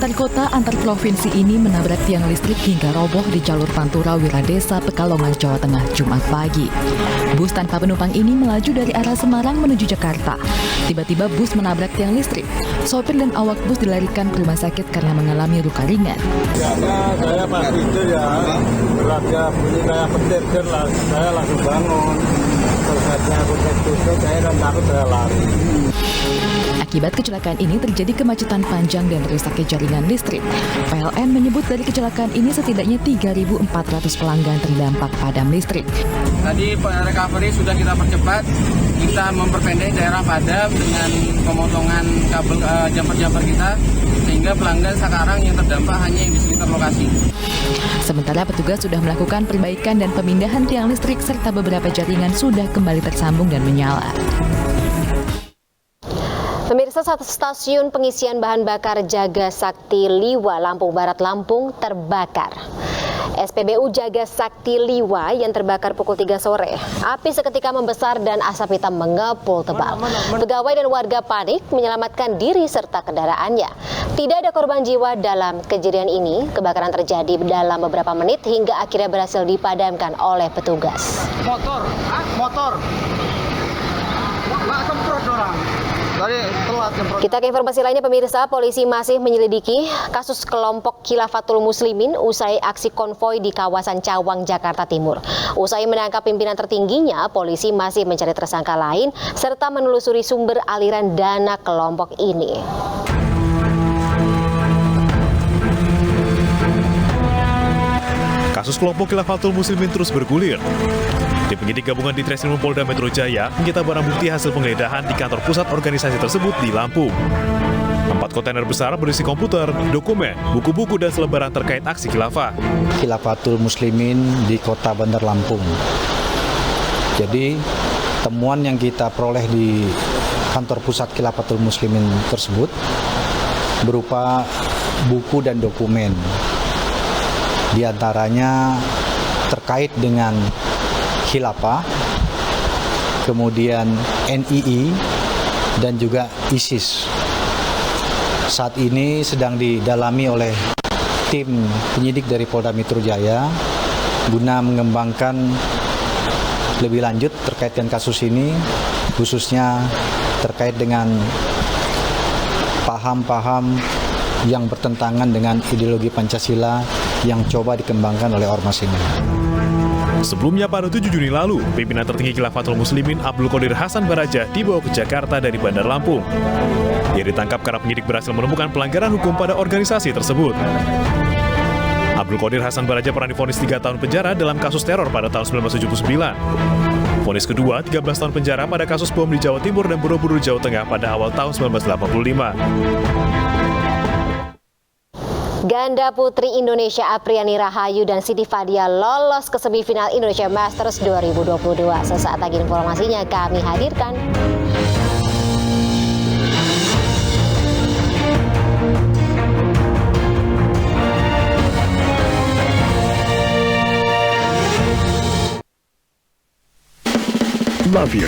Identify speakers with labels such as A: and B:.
A: antar kota antar provinsi ini menabrak tiang listrik hingga roboh di jalur Pantura Wiradesa, Pekalongan, Jawa Tengah, Jumat pagi. Bus tanpa penumpang ini melaju dari arah Semarang menuju Jakarta. Tiba-tiba bus menabrak tiang listrik. Sopir dan awak bus dilarikan ke rumah sakit karena mengalami luka ringan.
B: Saya pas tidur ya, beratnya bunyi kayak petir lah, saya langsung bangun. Terus aku cek tusuk, saya kan takut, saya lari.
A: Akibat kecelakaan ini terjadi kemacetan panjang dan rusaknya jaringan listrik. PLN menyebut dari kecelakaan ini setidaknya 3.400 pelanggan terdampak padam listrik.
C: Tadi recovery sudah kita percepat, kita memperpendek daerah padam dengan pemotongan kabel jumper-jumper kita, sehingga pelanggan sekarang yang terdampak hanya yang di sekitar lokasi.
A: Sementara petugas sudah melakukan perbaikan dan pemindahan tiang listrik serta beberapa jaringan sudah kembali tersambung dan menyala.
D: Pemirsa, satu stasiun pengisian bahan bakar Jaga Sakti Liwa, Lampung Barat, Lampung terbakar. SPBU Jaga Sakti Liwa yang terbakar pukul 3 sore. Api seketika membesar dan asap hitam mengepul tebal. Pegawai dan warga panik menyelamatkan diri serta kendaraannya. Tidak ada korban jiwa dalam kejadian ini. Kebakaran terjadi dalam beberapa menit hingga akhirnya berhasil dipadamkan oleh petugas. Kita ke informasi lainnya, pemirsa. Polisi masih menyelidiki kasus kelompok Khilafatul Muslimin usai aksi konvoi di kawasan Cawang, Jakarta Timur. Usai menangkap pimpinan tertingginya, polisi masih mencari tersangka lain serta menelusuri sumber aliran dana kelompok ini.
E: Kasus kelompok Khilafatul Muslimin terus bergulir. Tim penyidik gabungan di Treskrimum Polda Metro Jaya menyita barang bukti hasil penggeledahan di kantor pusat organisasi tersebut di Lampung. 4 kontainer besar berisi komputer, dokumen, buku-buku dan selebaran terkait aksi khilafah.
F: Khilafatul Muslimin di Kota Bandar Lampung. Jadi temuan yang kita peroleh di kantor pusat Khilafatul Muslimin tersebut berupa buku dan dokumen. Di antaranya terkait dengan khilafah, kemudian NII, dan juga ISIS. Saat ini sedang didalami oleh tim penyidik dari Polda Metro Jaya guna mengembangkan lebih lanjut terkait dengan kasus ini, khususnya terkait dengan paham-paham yang bertentangan dengan ideologi Pancasila yang coba dikembangkan oleh ormas ini.
E: Sebelumnya pada 7 Juni lalu, pimpinan tertinggi Khilafatul Muslimin Abdul Qadir Hasan Baraja dibawa ke Jakarta dari Bandar Lampung. Dia ditangkap karena penyidik berhasil menemukan pelanggaran hukum pada organisasi tersebut. Abdul Qadir Hasan Baraja pernah divonis 3 tahun penjara dalam kasus teror pada tahun 1979. Vonis kedua 13 tahun penjara pada kasus bom di Jawa Timur dan Borobudur, Jawa Tengah pada awal tahun 1985.
D: Ganda putri Indonesia Apriani Rahayu dan Siti Fadia lolos ke semifinal Indonesia Masters 2022. Sesaat lagi informasinya kami hadirkan.
G: Love your